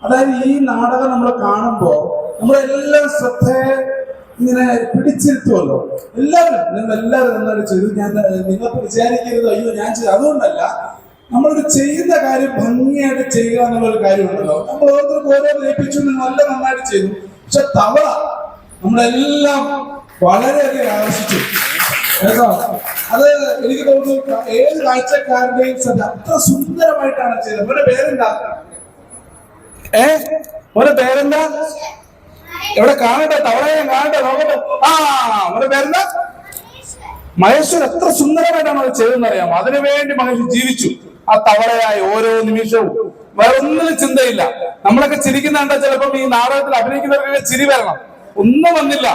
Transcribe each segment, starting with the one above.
അതായത് ഈ നാടകം നമ്മൾ കാണുമ്പോൾ നമ്മളെല്ലാം ശ്രദ്ധയെ ഇങ്ങനെ പിടിച്ചിരുത്തുമല്ലോ. എല്ലാവരും നിങ്ങളെല്ലാവരും നന്നായിട്ട് ചെയ്തു. ഞാൻ നിങ്ങൾക്ക് വിചാരിക്കരുത് അയ്യോ ഞാൻ ചെയ്തു, അതുകൊണ്ടല്ല. നമ്മളൊരു ചെയ്യുന്ന കാര്യം ഭംഗിയായിട്ട് ചെയ്യുക എന്നുള്ളൊരു കാര്യമുണ്ടല്ലോ. നമ്മൾ ഓരോരുത്തർക്ക് ഓരോന്ന് ഏൽപ്പിച്ചു, നല്ല നന്നായിട്ട് ചെയ്തു. പക്ഷെ തവള നമ്മളെല്ലാം വളരെയധികം ആകർഷിച്ചു കേട്ടോ. അത് എനിക്ക് തോന്നുന്നു ഏത് കാഴ്ചക്കാരന്റെയും അത്ര സുന്ദരമായിട്ടാണ് ചെയ്തത്. മോന്റെ പേരെന്താ? മോന്റെ പേരെന്താ? എവിടെ കാണട്ടെ, തവളയെ കാണട്ടെ, നോക്കട്ടെ. മോന്റെ പേരെന്താ? മഹേശ്വരൻ. എത്ര സുന്ദരമായിട്ടാണ് അത് ചെയ്തെന്നറിയാമോ? അതിനുവേണ്ടി മഹേശ്വരൻ ജീവിച്ചു. ആ തവളയായി ഓരോ നിമിഷവും വേറെ ഒന്നിനും ചിന്തയില്ല. നമ്മളൊക്കെ ചിരിക്കുന്ന കണ്ടാൽ ചിലപ്പം ഈ നാടകത്തിൽ അഭിനയിക്കുന്നവർക്കൊക്കെ ചിരി വരണം. ഒന്നും വന്നില്ല.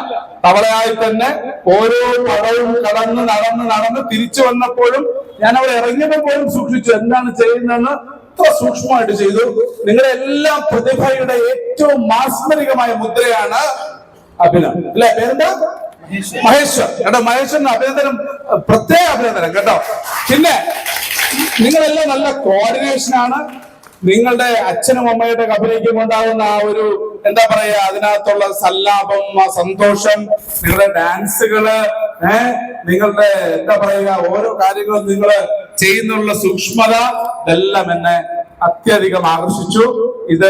തവളയായി തന്നെ ഓരോ പടവും കടന്ന് നടന്ന് തിരിച്ചു വന്നപ്പോഴും ഞാൻ അവിടെ ഇറങ്ങിയപ്പോൾ പോലും സൂക്ഷിച്ചു എന്താണ് ചെയ്യുന്നതെന്ന്. അത്ര സൂക്ഷ്മമായിട്ട് ചെയ്തു. നിങ്ങളുടെ എല്ലാ പ്രതിഭയുടെ ഏറ്റവും മാസ്മരികമായ മുദ്രയാണ് അഭിനയം, അല്ലെ? പേരെന്താ? മഹേശ്വർ. കേട്ടോ, മഹേശ്വരന് അഭിനന്ദനം, പ്രത്യേക അഭിനന്ദനം കേട്ടോ. പിന്നെ നിങ്ങളെല്ലാം നല്ല കോർഡിനേഷനാണ്. നിങ്ങളുടെ അച്ഛനും അമ്മയുടെ അഭിനയിക്കുമ്പോൾ ഉണ്ടാകുന്ന ആ ഒരു എന്താ പറയാ, അതിനകത്തുള്ള സല്ലാപം, ആ സന്തോഷം, നിങ്ങളുടെ ഡാൻസുകള്, നിങ്ങളുടെ എന്താ പറയുക, ഓരോ കാര്യങ്ങളും നിങ്ങൾ ചെയ്യുന്നുള്ള സൂക്ഷ്മത, ഇതെല്ലാം എന്നെ അത്യധികം ആകർഷിച്ചു. ഇത്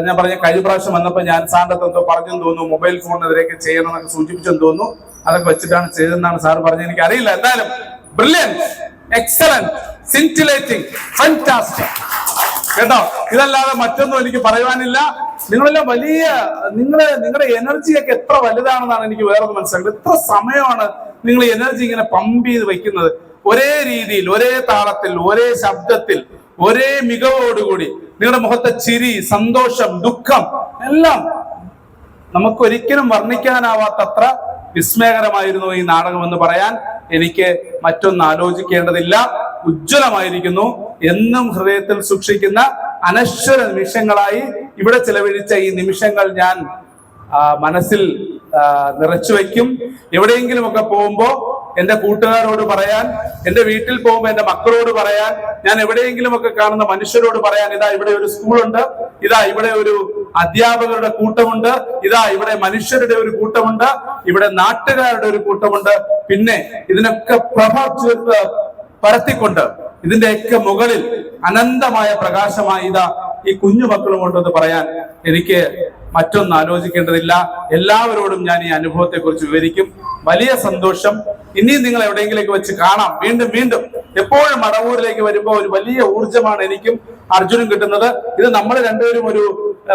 ഞാൻ പറഞ്ഞ കഴിഞ്ഞ പ്രാവശ്യം വന്നപ്പോ ഞാൻ സാറിന്റെ എന്തോ പറഞ്ഞെന്ന് തോന്നുന്നു, മൊബൈൽ ഫോണിനെതിരെയൊക്കെ ചെയ്യണം എന്നൊക്കെ സൂചിപ്പിച്ചെന്ന് തോന്നുന്നു. അതൊക്കെ വെച്ചിട്ടാണ് ചെയ്തതെന്നാണ് സാർ പറഞ്ഞത്. എനിക്ക് അറിയില്ല. എന്തായാലും ബ്രില്യന്റ്, എക്സലന്റ്, സിന്റിലേറ്റിംഗ്, ഫാന്റാസ്റ്റിക് കേട്ടോ. ഇതല്ലാതെ മറ്റൊന്നും എനിക്ക് പറയുവാനില്ല. നിങ്ങളെല്ലാം വലിയ നിങ്ങളുടെ എനർജിയൊക്കെ എത്ര വലുതാണെന്നാണ് എനിക്ക് വേറൊന്ന് മനസ്സിലാക്കുന്നത്. എത്ര സമയമാണ് നിങ്ങൾ എനർജി ഇങ്ങനെ പമ്പ് ചെയ്ത് വെക്കുന്നത്. ഒരേ രീതിയിൽ, ഒരേ താളത്തിൽ, ഒരേ ശബ്ദത്തിൽ, ഒരേ മികവോടുകൂടി നിങ്ങളുടെ മുഖത്തെ ചിരി, സന്തോഷം, ദുഃഖം എല്ലാം നമുക്കൊരിക്കലും വർണ്ണിക്കാനാവാത്തത്ര വിസ്മയകരമായിരുന്നു ഈ നാടകം എന്ന് പറയാൻ എനിക്ക് മറ്റൊന്ന് ആലോചിക്കേണ്ടതില്ല. ഉജ്ജ്വലമായിരിക്കുന്നു. എന്നും ഹൃദയത്തിൽ സൂക്ഷിക്കുന്ന അനശ്വര നിമിഷങ്ങളായി ഇവിടെ ചെലവഴിച്ച ഈ നിമിഷങ്ങൾ ഞാൻ മനസ്സിൽ നിറച്ചു വയ്ക്കും. എവിടെയെങ്കിലുമൊക്കെ പോകുമ്പോ എന്റെ കൂട്ടുകാരോട് പറയാൻ, എന്റെ വീട്ടിൽ പോകുമ്പോൾ എന്റെ മക്കളോട് പറയാൻ, ഞാൻ എവിടെയെങ്കിലുമൊക്കെ കാണുന്ന മനുഷ്യരോട് പറയാൻ, ഇതാ ഇവിടെ ഒരു സ്കൂളുണ്ട്, ഇതാ ഇവിടെ ഒരു അധ്യാപകരുടെ കൂട്ടമുണ്ട്, ഇതാ ഇവിടെ മനുഷ്യരുടെ ഒരു കൂട്ടമുണ്ട്, ഇവിടെ നാട്ടുകാരുടെ ഒരു കൂട്ടമുണ്ട്. പിന്നെ ഇതിനൊക്കെ പ്രഭ പരത്തിക്കൊണ്ട് ഇതിന്റെയൊക്കെ മുകളിൽ അനന്തമായ പ്രകാശമായി ഇതാ ഈ കുഞ്ഞു മക്കളും കൊണ്ടെന്ന് പറയാൻ എനിക്ക് മറ്റൊന്ന് ആലോചിക്കേണ്ടതില്ല. എല്ലാവരോടും ഞാൻ ഈ അനുഭവത്തെ കുറിച്ച് വിവരിക്കും. വലിയ സന്തോഷം. ഇനിയും നിങ്ങൾ എവിടെയെങ്കിലേക്ക് വെച്ച് കാണാം. വീണ്ടും വീണ്ടും എപ്പോഴും മടവൂരിലേക്ക് വരുമ്പോൾ ഒരു വലിയ ഊർജ്ജമാണ് എനിക്കും അർജുനും കിട്ടുന്നത്. ഇത് നമ്മൾ രണ്ടുപേരും ഒരു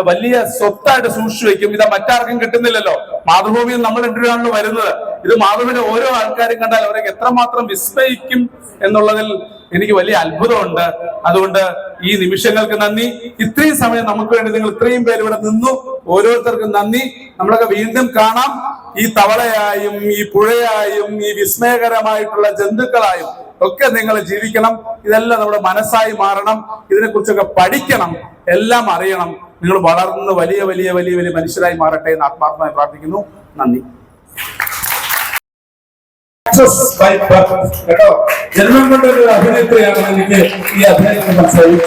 വലിയ സ്വത്തായിട്ട് സൂക്ഷിച്ചു വെക്കും. ഇത് മറ്റാർക്കും കിട്ടുന്നില്ലല്ലോ. മാതൃഭൂമിയിൽ നമ്മൾ രണ്ടുപേരാണല്ലോ വരുന്നത്. ഇത് മാതൃഭൂമിയിലെ ഓരോ ആൾക്കാരും കണ്ടാൽ അവർക്ക് എത്രമാത്രം വിസ്മയിക്കും എന്നുള്ളതിൽ എനിക്ക് വലിയ അത്ഭുതമുണ്ട്. അതുകൊണ്ട് ഈ നിമിഷങ്ങൾക്ക് നന്ദി. ഇത്രയും സമയം നമുക്ക് വേണ്ടി നിങ്ങൾ ഇത്രയും പേര് ഇവിടെ നിന്നു. ഓരോരുത്തർക്കും നന്ദി. നമ്മളൊക്കെ വീണ്ടും കാണാം. ഈ തവളയായും ഈ പുഴയായും ഈ വിസ്മയകരമായിട്ടുള്ള ജന്തുക്കളായും ഒക്കെ നിങ്ങൾ ജീവിക്കണം. ഇതെല്ലാം നമ്മുടെ മനസ്സായി മാറണം. ഇതിനെക്കുറിച്ചൊക്കെ പഠിക്കണം, എല്ലാം അറിയണം. നിങ്ങൾ വളർന്ന് വലിയ വലിയ വലിയ വലിയ മനുഷ്യരായി മാറട്ടെ എന്ന് ആത്മാർത്ഥമായി പ്രാർത്ഥിക്കുന്നു. നന്ദി. കേട്ടോ, ജന്മം കൊണ്ടൊരു അഭിനേത്രിയാണ് എനിക്ക് ഈ അഭിനയം മനസ്സിലായി.